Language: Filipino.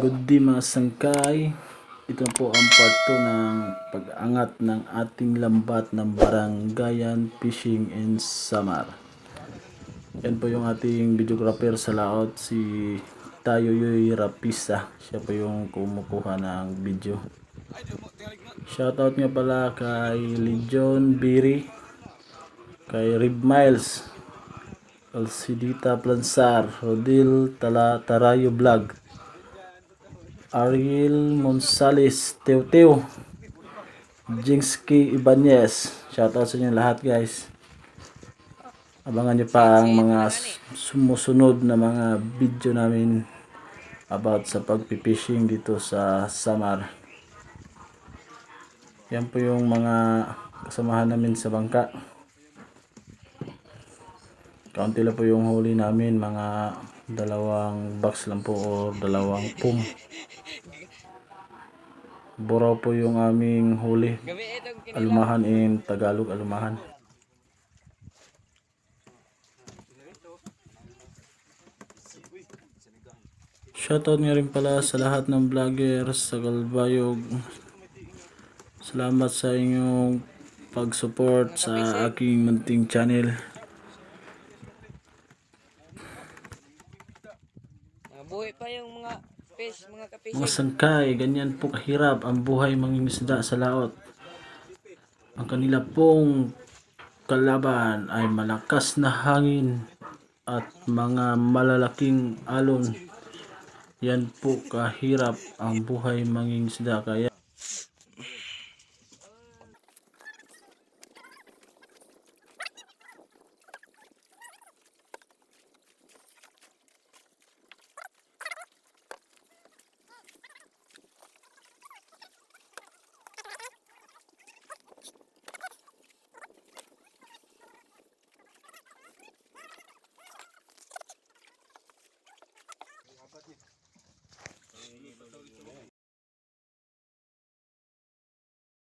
Good day mga sangkay. Ito po ang part 2 ng pag-angat ng ating lambat ng Barangayan Fishing in Samar. Yan po yung ating videographer sa laot, si Tayoyoy Rapisa. Siya po yung kumukuha ng video. Shoutout nga pala kay Legion Biri, kay Rib Miles, Alcidita Plansar, Rodil Tarayo Vlog, Ariel Monsales, Tew, Jingsky Ibanez. Shoutout sa inyo lahat guys. Abangan nyo pa ang mga sumusunod na mga video namin about sa pagpipishing dito sa Samar. Yan po yung mga kasamahan namin sa bangka. Kaunti lang po yung huli namin, mga 2 box lang po o 2 pum. Buraw po yung aming huli. Alumahan in Tagalog, alumahan. Shoutout nga rin pala sa lahat ng vloggers sa Galbayog. Salamat sa inyong pag-support sa aking munting channel. Buhay pa yung mga fish, mga kapisin. Mga sangkay, ganyan po kahirap ang buhay mangingisda sa laot. Ang kanila pong kalaban ay malakas na hangin at mga malalaking alon. Yan po kahirap ang buhay mangingisda, kaya